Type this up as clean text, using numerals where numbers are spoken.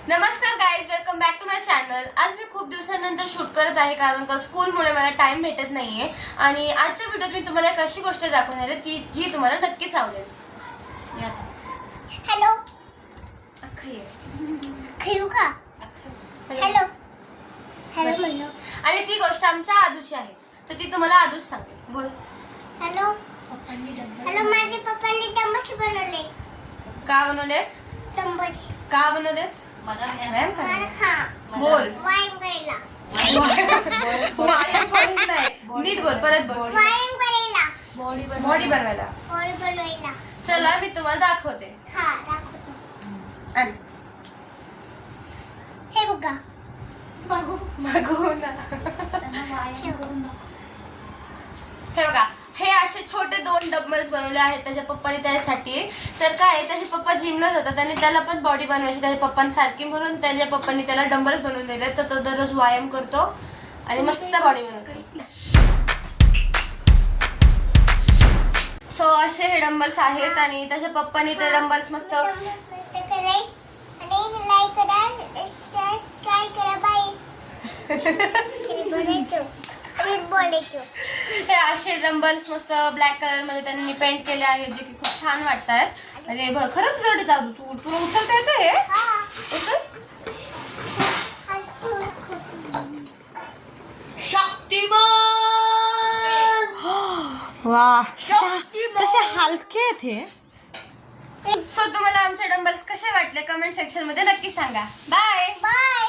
नमस्कार guys, welcome back to my channel. आज मी खूप दिवसांनंतर शूट करत आहे कारण का स्कूलमुळे मला टाइम भेटत नाहीये आणि आजच्या व्हिडिओत मी तुम्हाला एक अशी गोष्ट दाखवणार आहे की जी तुम्हाला नक्कीच आवडेल। हॅलो खेळू का? हॅलो हॅलो म्हणलो आणि ती गोष्ट आमच्या आदूची आहे, तर ती तुम्हाला आदूच सांगते। बोल। हॅलो हॅलो माझे पप्पांनी तंबूच बनवले। का बनवले? तंबूच का बनवले? मॅम का? हां बोल। वाईन करायला व्यायाम कॉलेज नाही, नीट बोल, परत बोल। वाईन करायला बॉडी बनवायला। बॉडी बनवायला। चला मी तुम्हाला दाखवते। हां दाखवतो। आणि हे बघा मागो ना। हे बघा, हे असे छोटे 2 डंबल्स बनवले आहेत त्याच्या पप्पाने त्यासाठी। तर काय, त्याचे पप्पा जिमला जातात आणि त्याला पण बॉडी बनवायची त्याच्या पप्पांसारखी, म्हणून त्याच्या पप्पांनी त्याला डंबल्स बनवून दिले, तर तो दररोज व्यायाम करतो आणि मस्त बॉडी बनवतो। सो असे हे डंबल्स आहेत आणि त्याच्या पप्पांनी ते डंबल्स मस्त आणि लाईक करा, सबस्क्राइब करा, बाय। बोलायचं हे असे डंबल्स मस्त ब्लॅक कलर मध्ये त्यांनी पेंट केले आहेत, जे की खूप छान वाटतात। अरे खरंच जड दादू, तुला उचलता येतं हे? उचल। वा, कसे हलके आहेत हे। सो तुम्हाला आमचे डंबल्स कसे वाटले कमेंट सेक्शन मध्ये नक्की सांगा। Bye bye.